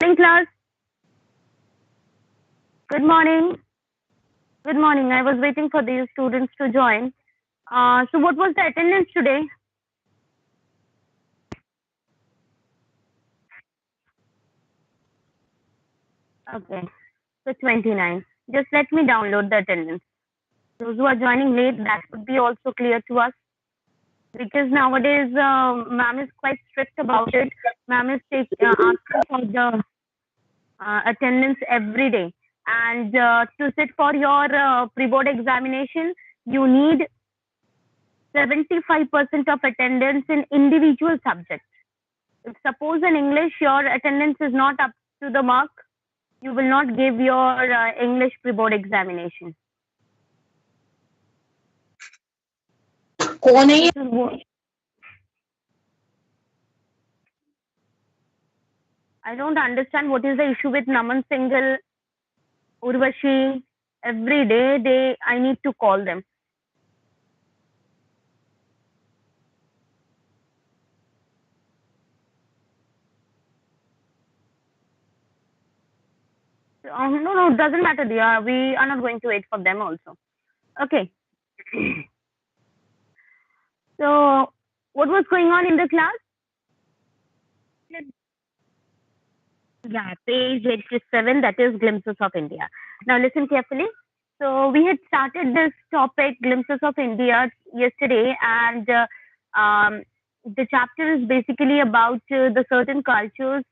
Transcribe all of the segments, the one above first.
Morning, class. Good morning. Good morning. I was waiting for these students to join. So, what was the attendance today? Okay, so 29. Just let me download the attendance. Those who are joining late, that would be also clear to us because nowadays, ma'am is quite strict about it. Ma'am is asking for the attendance every day. And to sit for your pre-board examination, you need 75% of attendance in individual subjects. If suppose in English your attendance is not up to the mark, you will not give your English pre-board examination. कौन है ये? I don't understand what is the issue with Naman Singhal, Urvashi. Every day I need to call them. No, it doesn't matter, dear. We are not going to wait for them also. Okay. So, what was going on in the class? Yeah, page 87, that is Glimpses of India. Now, listen carefully. So, we had started this topic, Glimpses of India, yesterday, and the chapter is basically about the certain cultures,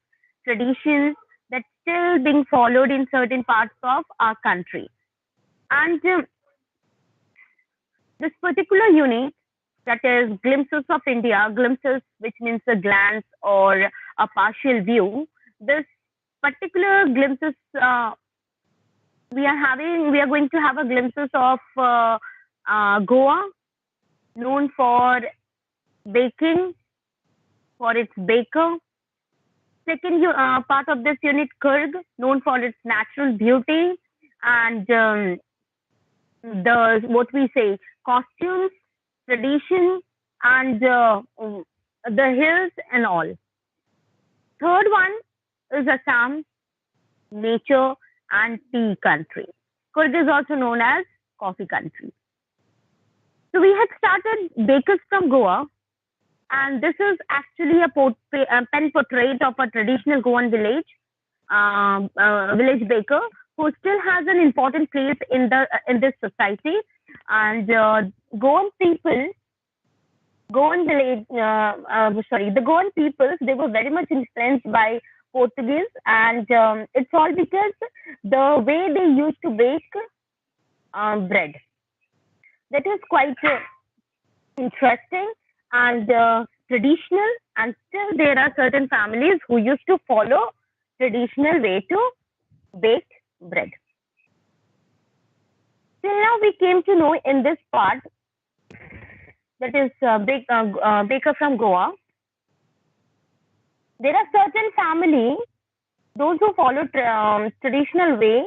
traditions that still being followed in certain parts of our country. And this particular unit, that is Glimpses of India, glimpses, which means a glance or a partial view, this particular glimpses we are going to have a glimpses of Goa, known for baking, for its baker. Second part of this unit, Kurg, known for its natural beauty and the what we say costumes, tradition, and the hills and all. Third one is Assam, nature and tea country. Kurg is also known as coffee country. So we had started Bakers from Goa, and this is actually a pen portrait of a traditional Goan village baker who still has an important place in this society. And Goan people, the Goan peoples, they were very much influenced by Portuguese, and it's all because the way they used to bake bread. That is quite interesting and traditional, and still there are certain families who used to follow traditional way to bake bread. Till now we came to know in this part, that is baker from Goa, there are certain family, those who follow traditional way,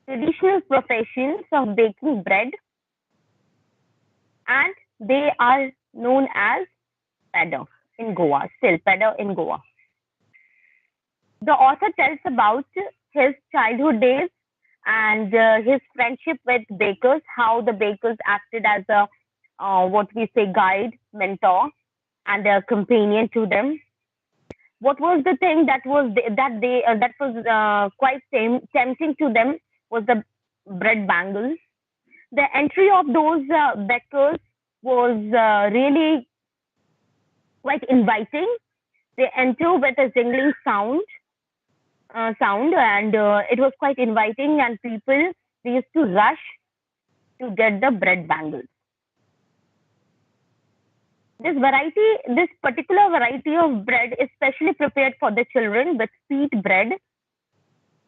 traditional professions of baking bread, and they are known as Pedder in Goa, still Pedder in Goa. The author tells about his childhood days and his friendship with bakers, how the bakers acted as a what we say guide, mentor, and a companion to them. What was the thing that was quite tempting to them was the bread bangles. The entry of those bakers was really quite inviting. They enter with a jingling sound, and it was quite inviting, and people, they used to rush to get the bread bangles. This particular variety of bread is specially prepared for the children with sweet bread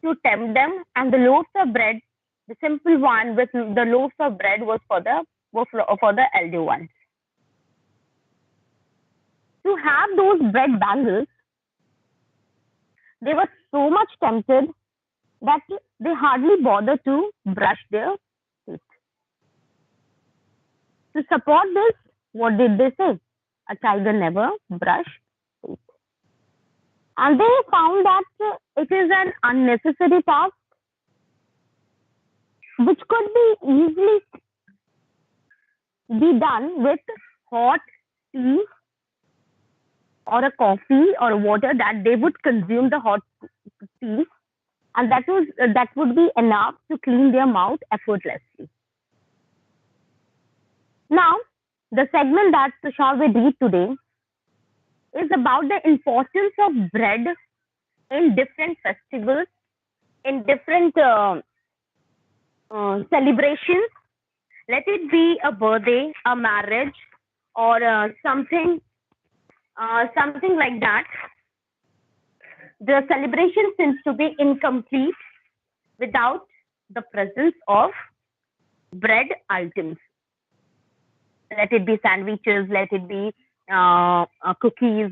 to tempt them, and the loaves of bread, the simple one with the loaves of bread was for the elder ones. To have those bread bangles, they were so much tempted that they hardly bother to brush their teeth. To support this, what did they say? A tiger never brush teeth. And they found that it is an unnecessary task which could be easily be done with hot tea or a coffee or water, that they would consume the hot tea, and that would be enough to clean their mouth effortlessly. Now, the segment that Tushar will read today is about the importance of bread in different festivals, in different celebrations. Let it be a birthday, a marriage, or something like that. The celebration seems to be incomplete without the presence of bread items. Let it be sandwiches, let it be cookies,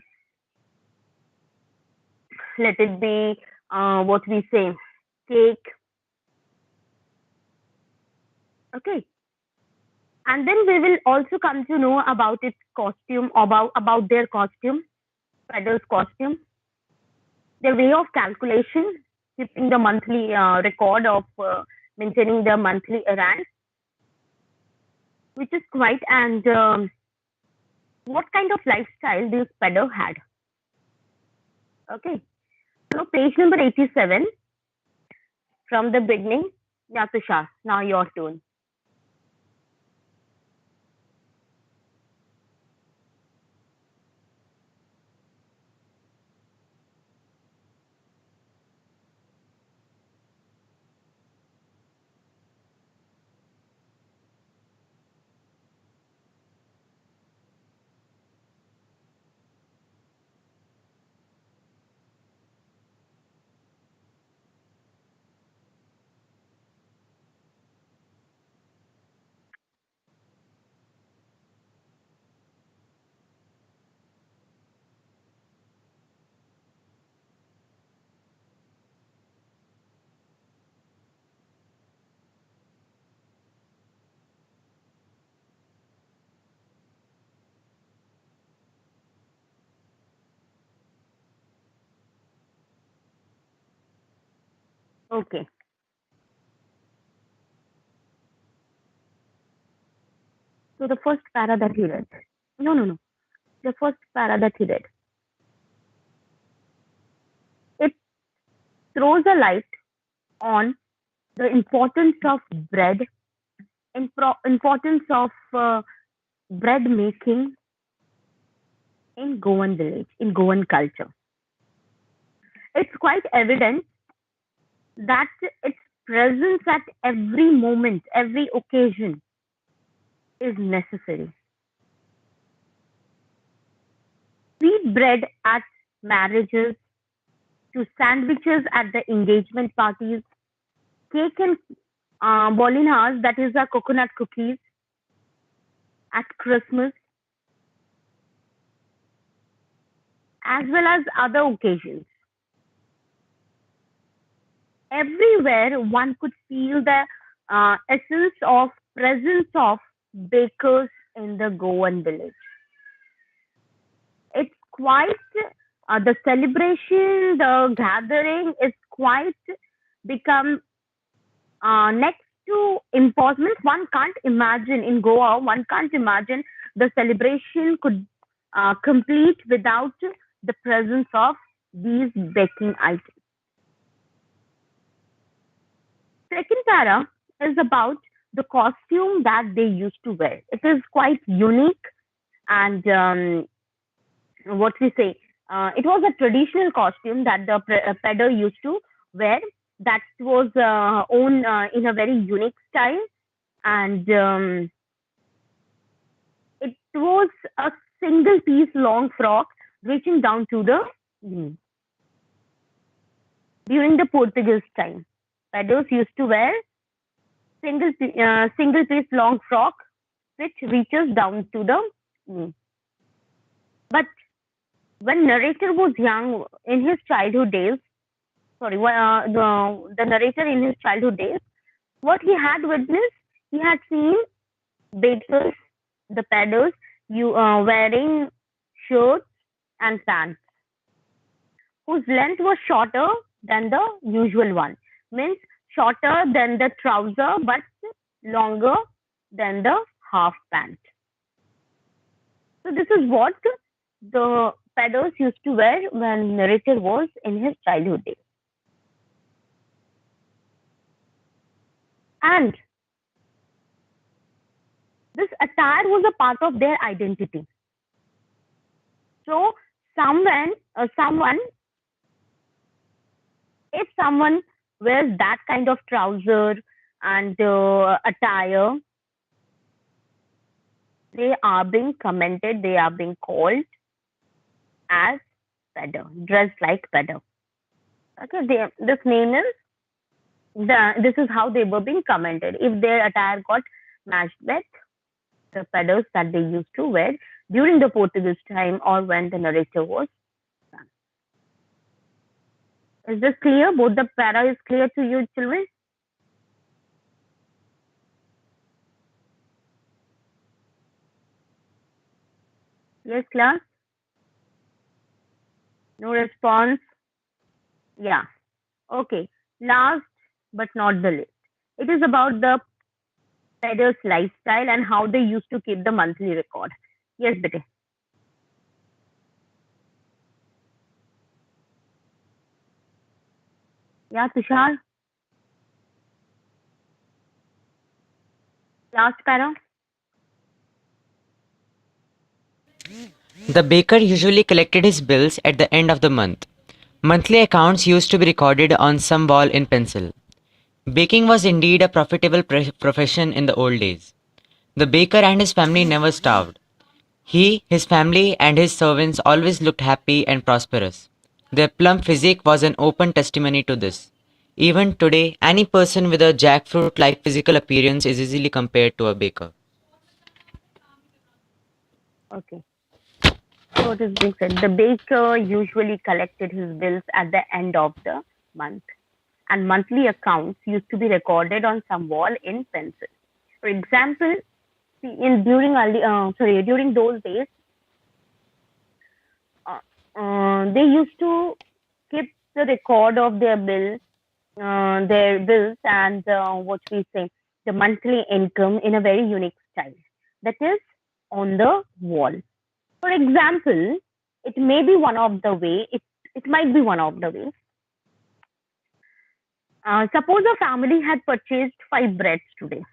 let it be what we say, cake. Okay. And then we will also come to know about its costume, about their costume, Pedal's costume, their way of calculation, keeping the monthly record of maintaining the monthly errand, which is quite, and what kind of lifestyle this peddler had. Okay, so page number 87 from the beginning. Yatusha, now your turn. Okay, so the first para that he read. No, no, no. The first para that he read. It throws a light on the importance of bread, importance of bread making in Goan village, in Goan culture. It's quite evident that its presence at every moment, every occasion is necessary. Sweet bread at marriages, to sandwiches at the engagement parties, cake and bolinas, that is the coconut cookies, at Christmas, as well as other occasions. Everywhere one could feel the essence of presence of bakers in the Goan village. It's quite the celebration, the gathering is quite become next to important. One can't imagine in Goa. One can't imagine the celebration could complete without the presence of these baking items. Second para is about the costume that they used to wear. It is quite unique, and what we say, it was a traditional costume that the peddler used to wear. That was owned in a very unique style, and it was a single piece long frock reaching down to the knee. During the Portuguese time, peddlers used to wear single piece long frock which reaches down to the knee. But when narrator was young in his childhood days, sorry, the narrator in his childhood days, what he had witnessed, he had seen bakers, the peddlers, wearing shirts and pants. whose length was shorter than the usual one. Means shorter than the trouser but longer than the half pant. So this is what the peddlers used to wear when narrator was in his childhood days. And this attire was a part of their identity. So someone, if someone wears that kind of trouser and attire, they are being commented, they are being called as pedder, dressed like pedder. Okay, this name is this is how they were being commented. If their attire got matched with the peddlers that they used to wear during the Portuguese time or when the narrator was done. Is this clear? Both the para is clear to you, children? Yes, class? No response? Yeah. Okay. Last but not the least. It is about the peddlers' lifestyle and how they used to keep the monthly record. Yes, bete. Yeah, Tushar? Last para? The baker usually collected his bills at the end of the month. Monthly accounts used to be recorded on some wall in pencil. Baking was indeed a profitable profession in the old days. The baker and his family never starved. He, his family, and his servants always looked happy and prosperous. Their plump physique was an open testimony to this. Even today, any person with a jackfruit like physical appearance is easily compared to a baker. Okay. So what is being said? The baker usually collected his bills at the end of the month, and monthly accounts used to be recorded on some wall in pencil. For example, see, during those days, uh, they used to keep the record of their bills, and what we say, the monthly income in a very unique style. That is on the wall. For example, it may be one of the way. It might be one of the ways. Suppose a family had purchased five breads today.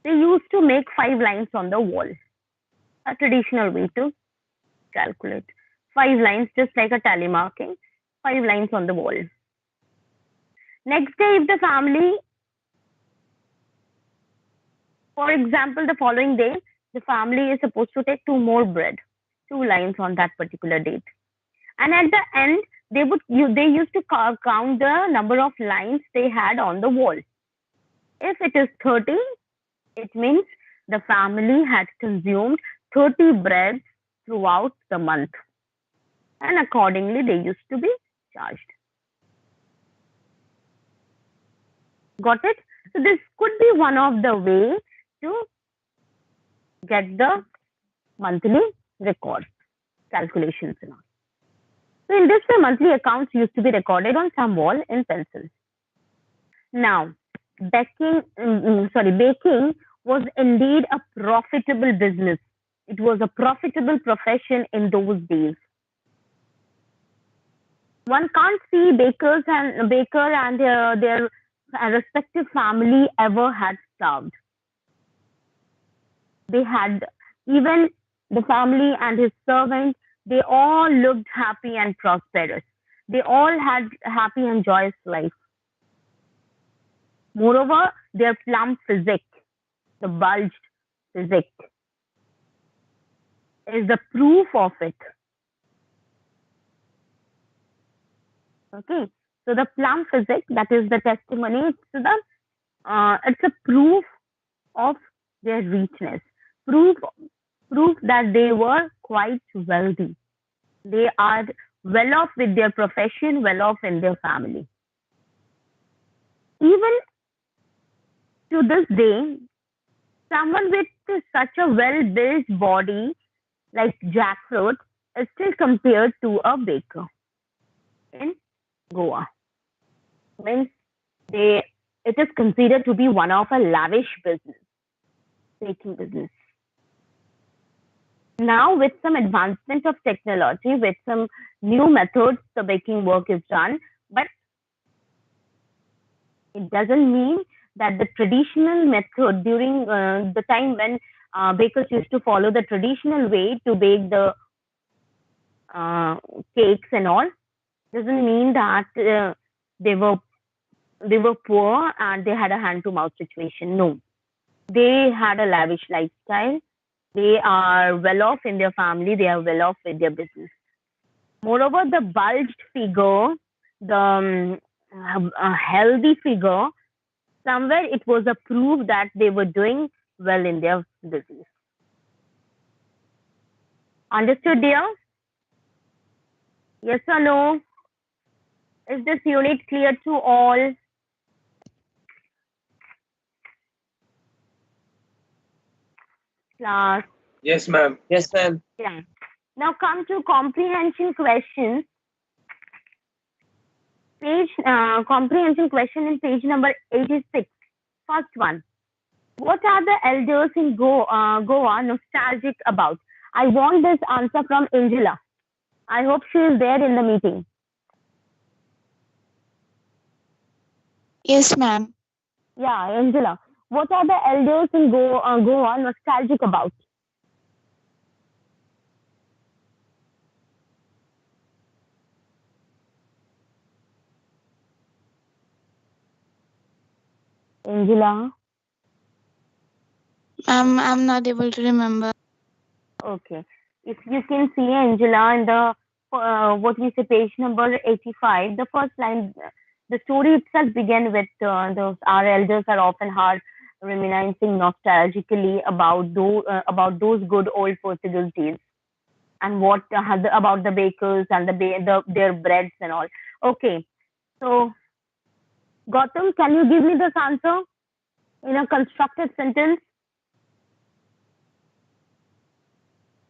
They used to make five lines on the wall. A traditional way to calculate. Five lines, just like a tally marking. Five lines on the wall. Next day, if the family, for example, the following day, the family is supposed to take two more bread, two lines on that particular date. And at the end, they used to count the number of lines they had on the wall. If it is 30, it means the family had consumed 30 breads throughout the month, and accordingly they used to be charged. Got it? So this could be one of the way to get the monthly record calculations and all. So in this way, monthly accounts used to be recorded on some wall in pencil. Now, baking was indeed a profitable business. It was a profitable profession in those days. One can't see baker and their respective family ever had starved. They had, even the family and his servants, they all looked happy and prosperous. They all had happy and joyous life. Moreover, their plump physique, the bulged physique, is the proof of it. Okay, so the plump physique, that is the testimony to the it's a proof of their richness, proof proof that they were quite wealthy. They are well off with their profession, well off in their family. Even to this day, someone with such a well built body like jackfruit is still compared to a baker. in Goa. Means they it is considered to be one of a lavish business, baking business. Now, with some advancement of technology, with some new methods, the baking work is done, but it doesn't mean that the traditional method during the time when bakers used to follow the traditional way to bake the uh, cakes and all doesn't mean that they were they were poor and they had a hand to mouth situation. No, they had a lavish lifestyle. They are well off in their family. They are well off with their business. Moreover, the bulged figure, the healthy figure, somewhere it was a proof that they were doing well in their business. Understood, dear? Yes or no? Is this unit clear to all? Class. Yes, ma'am. Yes, ma'am. Yeah. Now come to comprehension questions. Comprehension question in page number 86. First one. What are the elders in Goa nostalgic about? I want this answer from Angela. I hope she is there in the meeting. Yes, ma'am. Yeah, Angela. What are the elders in Goa nostalgic about? Angela. I'm not able to remember. Okay. If you can see Angela in the what we say page number 85, the first line, the story itself began with those our elders are often hard reminiscing nostalgically about those good old Portugal days and what about the bakers and their breads and all. Okay, so Gautam, can you give me this answer in a constructed sentence?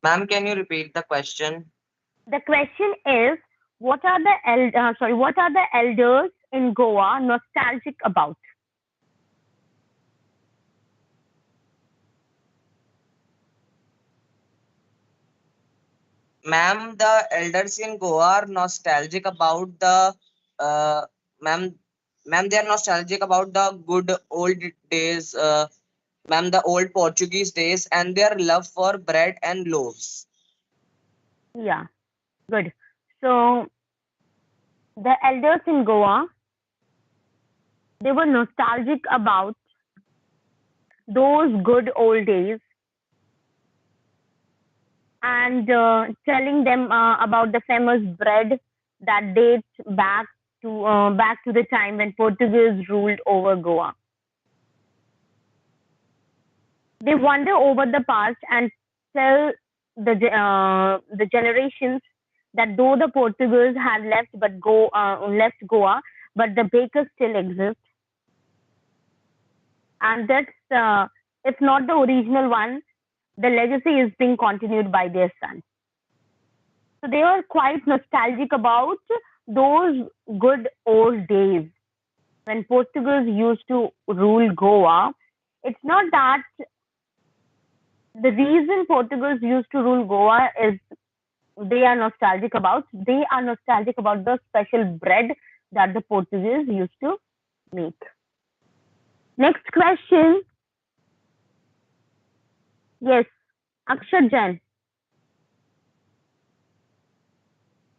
Ma'am, can you repeat the question? The question is, what are the elders in Goa nostalgic about? Ma'am, the elders in Goa are nostalgic about the uh, ma'am, ma'am, they are nostalgic about the good old days, ma'am, the old Portuguese days, and their love for bread and loaves. Yeah, good. So the elders in Goa, they were nostalgic about those good old days and telling them about the famous bread that dates back to the time when Portuguese ruled over Goa. They wander over the past and tell the generations that though the Portuguese have left Goa, but the bakers still exist, and that's if not the original one, the legacy is being continued by their son. So they are quite nostalgic about those good old days when Portuguese used to rule Goa. It's not that the reason Portuguese used to rule Goa is they are nostalgic about. They are nostalgic about the special bread that the Portuguese used to make. Next question. Yes, Akshat Jain.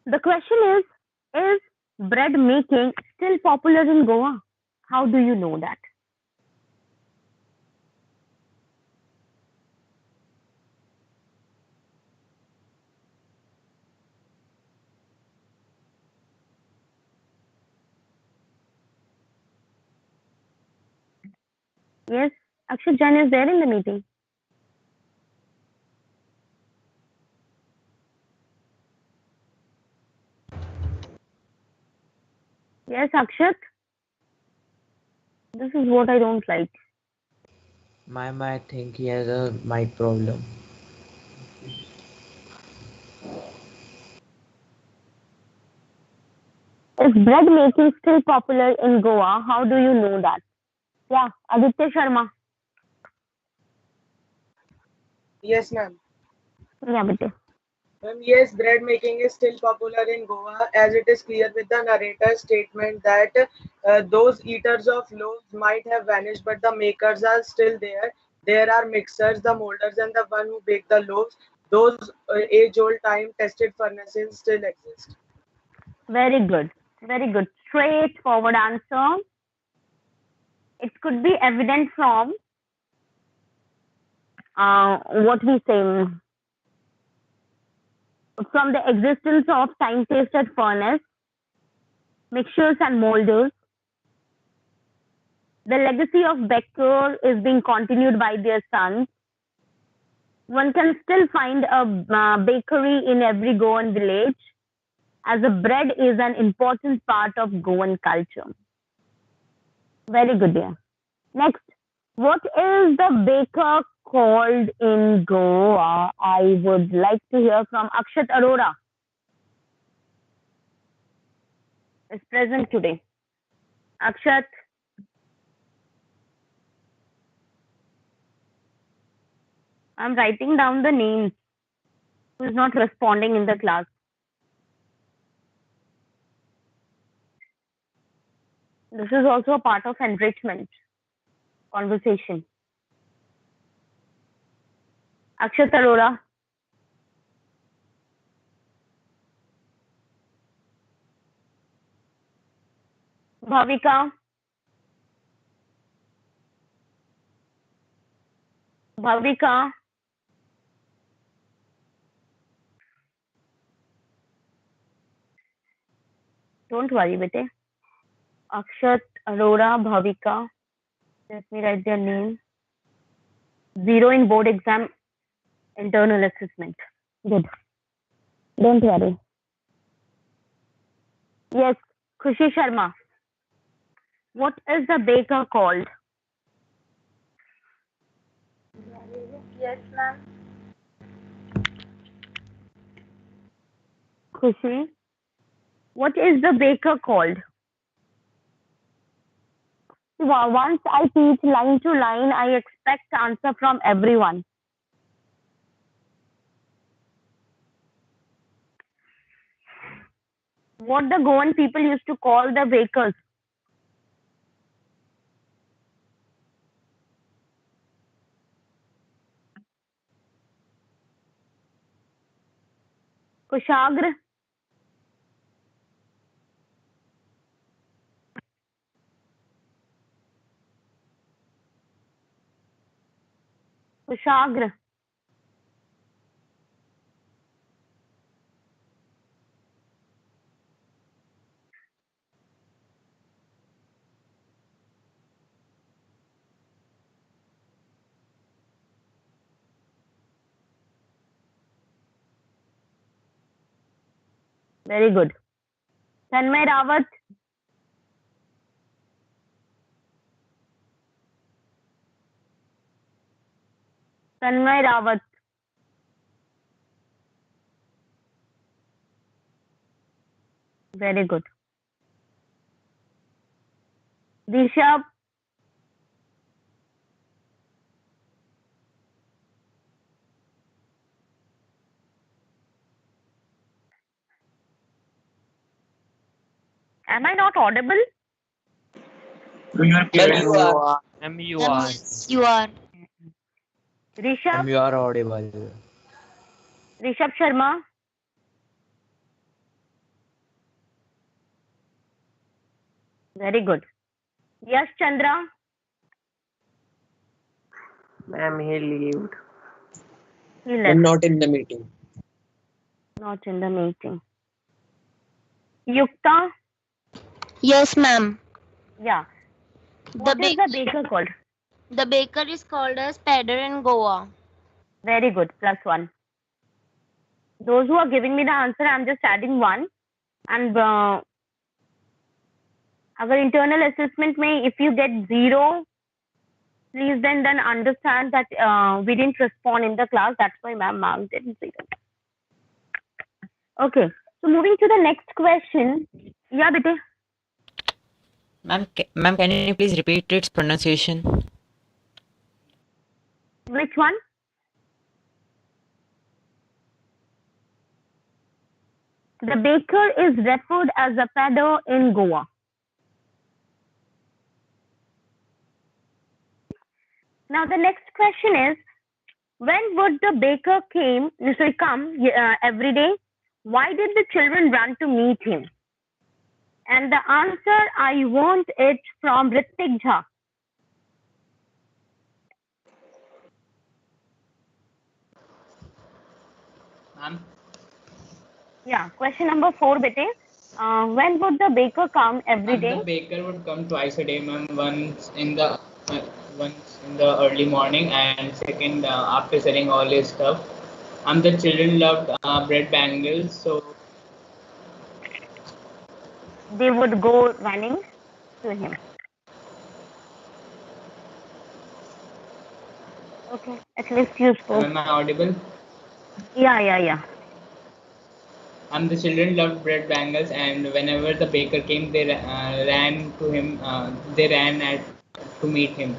The question is bread making still popular in Goa? How do you know that? Yes, Akshat Jain is there in the meeting. Yes, Akshat. This is what I don't like. Ma'am, I think he has a mic problem. Is bread making still popular in Goa? How do you know that? Yeah, Aditya Sharma. Yes, ma'am. Yeah, Bete. Ma'am, yes, bread making is still popular in Goa as it is clear with the narrator's statement that those eaters of loaves might have vanished, but the makers are still there. There are mixers, the molders, and the one who bake the loaves. Those age-old time-tested furnaces still exist. Very good. Very good. Straightforward answer. It could be evident from what we say, from the existence of time-tested furnace, mixers and molders. The legacy of Becker is being continued by their sons. One can still find a bakery in every Goan village, as the bread is an important part of Goan culture. Very good, dear. Next, what is the baker called in Goa? I would like to hear from Akshat Arora. Is present today. Akshat. I'm writing down the names. Who is not responding in the class? This is also a part of enrichment conversation. Akshat Arora. Bhavika. Bhavika. Don't worry, bete. Akshat, Arora, Bhavika. Let me write their name. 0 in board exam internal assessment. Good. Don't worry. Yes, Khushi Sharma. What is the baker called? Yes, ma'am. Khushi. What is the baker called? Once I teach line to line, I expect answer from everyone. What the Goan people used to call the bakers? Kushagra. Kushagra. Very good. Tanmay Rawat. Tanmay Rawat. Very good. Rishabh. Am I not audible? Ma'am, you are. Ma'am, you Ma'am, are. yes, you are. Rishabh. Ma'am, you are audible. Rishabh Sharma. Very good. Yash Chandra. Ma'am, he lived. He left. Not in the meeting. Not in the meeting. Yukta. Yes, ma'am. Yeah. The What is the baker called? baker is called as Pedder in Goa. Very good. +1. Those who are giving me the answer, I'm just adding 1. And our internal assessment may, if you get 0, please then understand that we didn't respond in the class. That's why ma'am didn't see that. Okay. So moving to the next question. Yeah, bete. Ma'am, can you please repeat its pronunciation? Which one? The baker is referred as a pedder in Goa. Now the next question is, when would the baker come every day? Why did the children run to meet him? And the answer, I want it from Ritik Jha. Ma'am, Yeah, question number 4, bete. When would the baker come every day? the baker would come twice a day, ma'am. Once in the early morning, and second after selling all his stuff. And the children loved bread bangles, so They would go running to him. Okay, at least you spoke. am I audible? Yeah. And the children loved bread bangles, and whenever the baker came, they ran to him. They ran to meet him,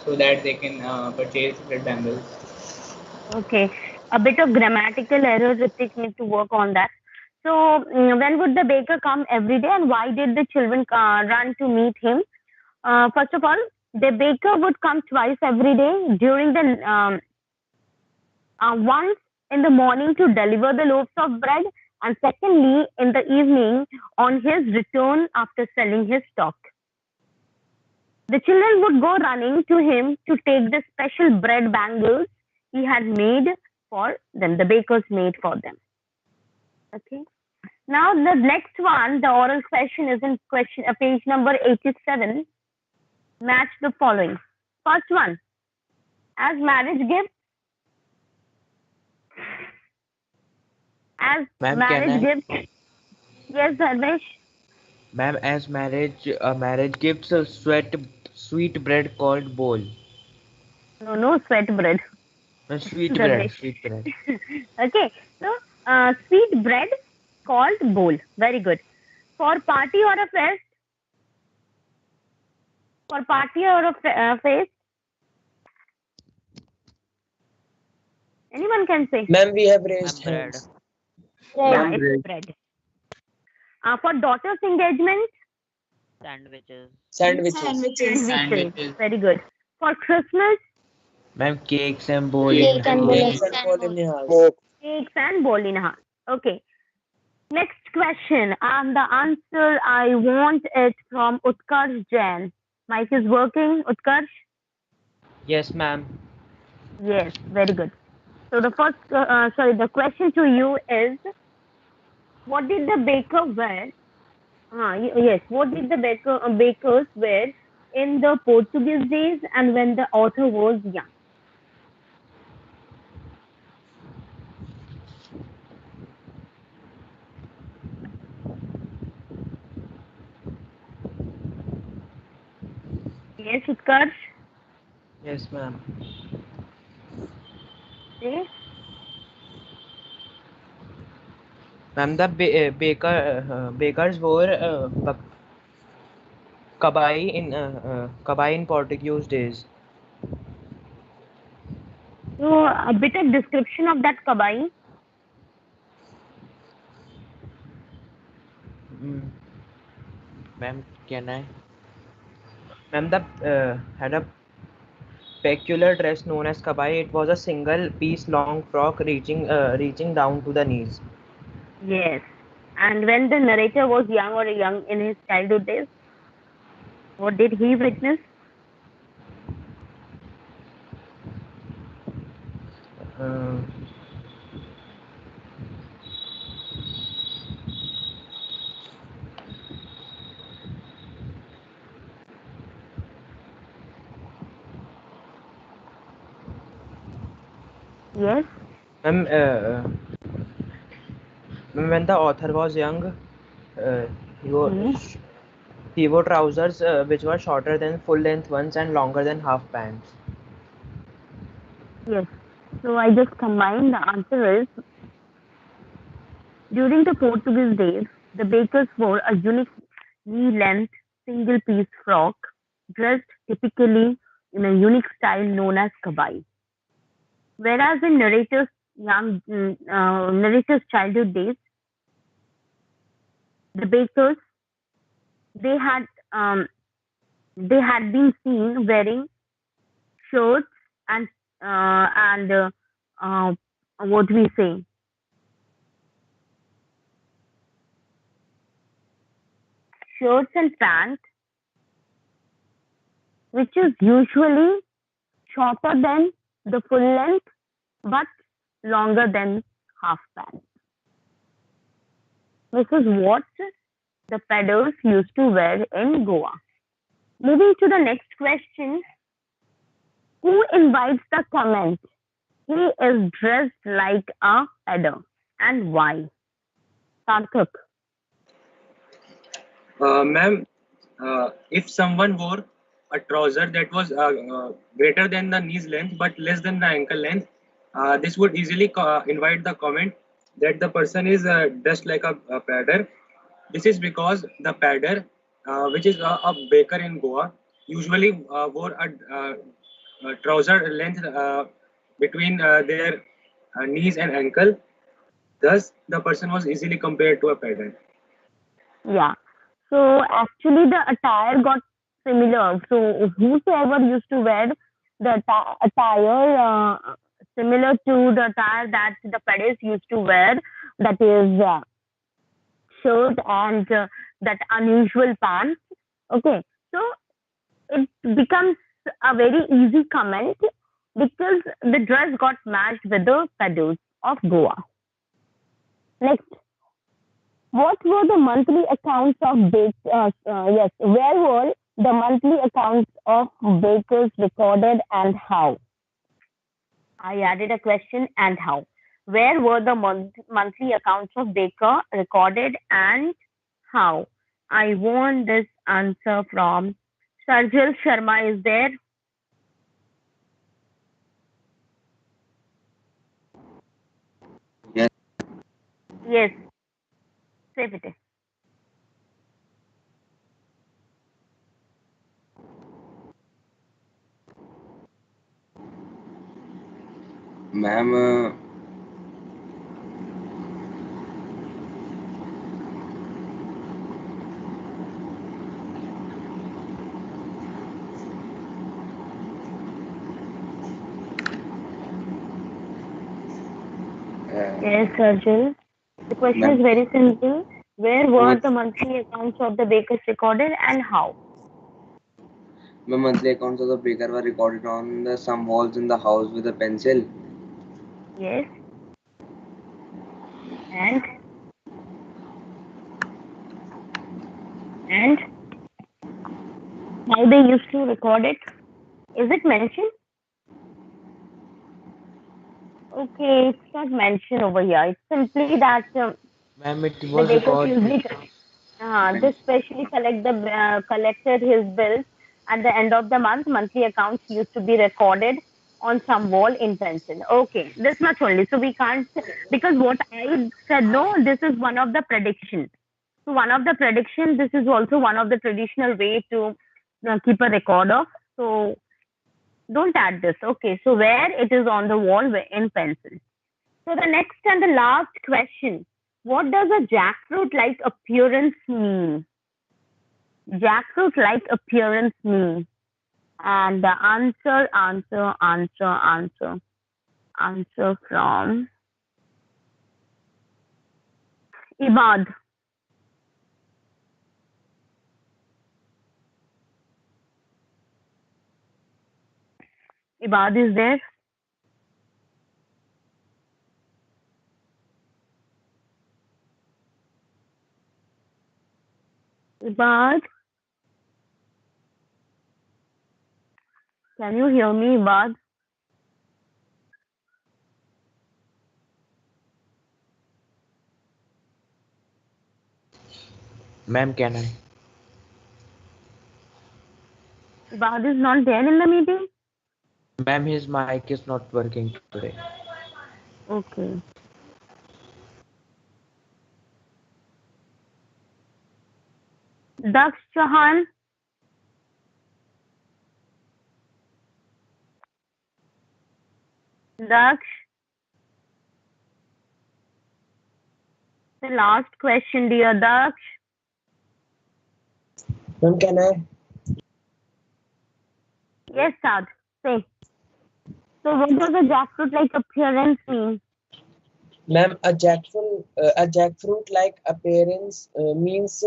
so that they can purchase bread bangles. Okay, a bit of grammatical error, Ritik need to work on that. So, when would the baker come every day, and why did the children run to meet him? First of all, the baker would come twice every day during the once in the morning to deliver the loaves of bread, and secondly in the evening on his return after selling his stock. The children would go running to him to take the special bread bangles he had made for them, the bakers made for them. Okay. Now the next one, the oral question is in page number 87. Match the following. First one, as marriage gift. As Ma'am, marriage gift. Yes, Dharmesh. Ma'am, as marriage gives a sweet bread called bowl. No, sweat bread. Sweet bread, Dharmesh. sweet bread. Okay, so sweet bread called bowl. Very good. For party or a fest. For party or a feast. Anyone can say. Ma'am, we have raised Ma'am, bread. hands. Yeah, Ma'am, it's bread. For daughter's engagement. Sandwiches. Sandwiches. Sandwiches. Very good. For Christmas. Ma'am, cakes and bowl Cake in and half. bowl. Cakes and ball in the house. Cakes and bowl in hand. Okay. Next question. And the answer, I want it from Utkarsh Jain. Mic is working, Utkarsh? Yes, ma'am. Yes, very good. So the the question to you is, what did the baker wear? Yes, what did the bakers wear in the Portuguese days and when the author was young? Yes, Utkarsh? Yes, ma'am. Yes. Ma'am, the bakers wore kabai in Portuguese days. So a bit of description of that kabai. Mm. Ma'am, can I? Ma'am, the had a peculiar dress known as kabai. It was a single-piece long frock reaching down to the knees. Yes. And when the narrator was young in his childhood days, what did he witness? Uh, Yes. Ma'am, when the author was young, he wore, Hmm. he wore trousers which were shorter than full-length ones and longer than half pants. Yes. So I just combined the answer is, during the Portuguese days, The bakers wore a unique knee-length single-piece frock, dressed typically in a unique style known as kabai. Whereas in narrator's childhood days, the bakers they had um, they had been seen wearing shirts and uh, what do we say shirts and pants, which is usually shorter than the full length but longer than half pants. This is what the peddlers used to wear in Goa. Moving to the next question, who invites the comment? He is dressed like a peddler, and why? Sarthak. Ma'am, if someone wore a trouser that was greater than the knees length but less than the ankle length, this would easily invite the comment that the person is dressed like a padder. This is because the padder, which is a baker in Goa, usually wore a trouser length between their knees and ankle. Thus, the person was easily compared to a padder. Yeah. So actually, the attire got similar. So whosoever used to wear the attire similar to the attire that the peddlers used to wear, that is shirt and that unusual pants. Okay. So it becomes a very easy comment because the dress got matched with the peddlers of Goa. Next, what were the monthly accounts of where were the monthly accounts of bakers recorded and how? I added a question, and how. Where were the monthly accounts of baker recorded and how? I want this answer from Sarjil Sharma. Is there? Yes, Yes. Save it. ma'am. Yes, Sarjil. The question Ma'am, is very simple. Where were what the monthly accounts of the bakers recorded and how? the monthly accounts of the baker were recorded on some walls in the house with a pencil. Yes. And and how they used to record it? Is it mentioned? Okay, it's not mentioned over here. It's simply that Ma'am, it the was bakers recorded. usually they specially collected his bills at the end of the month. Monthly accounts used to be recorded on some wall in pencil. Okay, this much only. So we can't because what I said no, this is one of the predictions. So one of the predictions. This is also one of the traditional way to keep a record of. So don't add this. Okay, so where it is on the wall in pencil. So the next and the last question. What does a jackfruit-like appearance mean? Jackfruit-like appearance mean? And the answer from Ibad. Ibad is there. Ibad, can you hear me, Ibad? Ma'am, can I? Ibad is not there in the meeting? Ma'am, his mic is not working today. Okay. Daksh Chauhan. Daksh. The last question, dear Daksh. Ma'am, can I? Yes, Sad. Say. So what does a jackfruit-like appearance mean? Ma'am, a jackfruit-like appearance means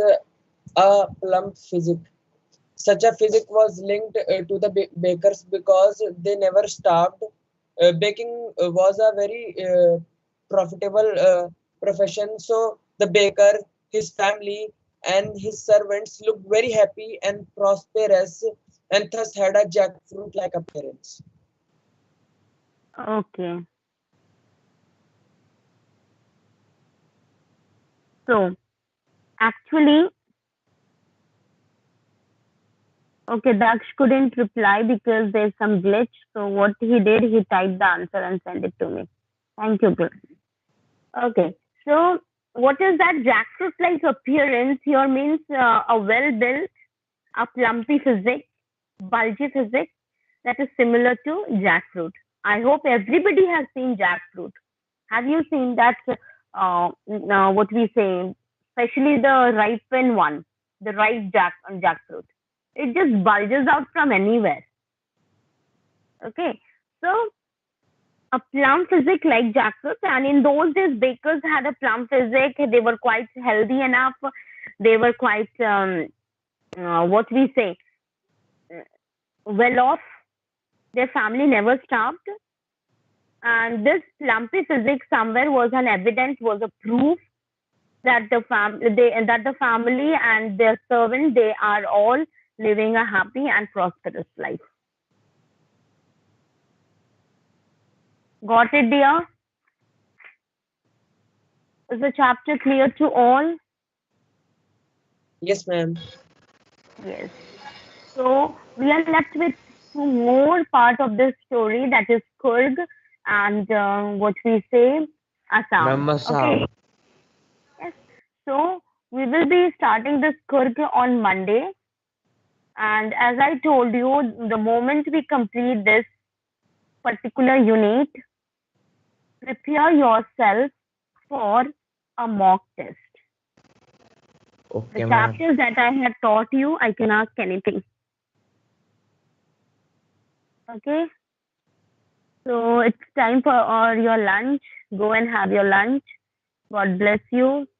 a plump physique. Such a physique was linked to the bakers because they never starved. Baking was a very profitable profession, so the baker, his family, and his servants looked very happy and prosperous, and thus had a jackfruit-like appearance. Okay. So, actually, okay, Daksh couldn't reply because there's some glitch. So what he did, he typed the answer and sent it to me. Thank you, bro. Okay. So what is that jackfruit-like appearance here means a well-built, a plumpy physique, bulgy physique that is similar to jackfruit. I hope everybody has seen jackfruit. Have you seen that? What we say, especially the ripened one, the ripe jackfruit. It just bulges out from anywhere. Okay, so a plum physique like jackfruit, and in those days, bakers had a plum physique. They were quite healthy enough. They were quite what we say, well off. Their family never starved, and this plumpy physique somewhere was an evidence, was a proof that the family and their servant, they are all living a happy and prosperous life. Got it, dear? Is the chapter clear to all? Yes, ma'am. Yes. So we are left with two more part of this story, that is Kurg and what we say, Assam. Okay. Yes. So we will be starting this Kurg on Monday. And as I told you, the moment we complete this particular unit, prepare yourself for a mock test. Okay, The ma'am. chapters that I have taught you, I can ask anything. Okay. So it's time for your lunch. Go and have your lunch. God bless you.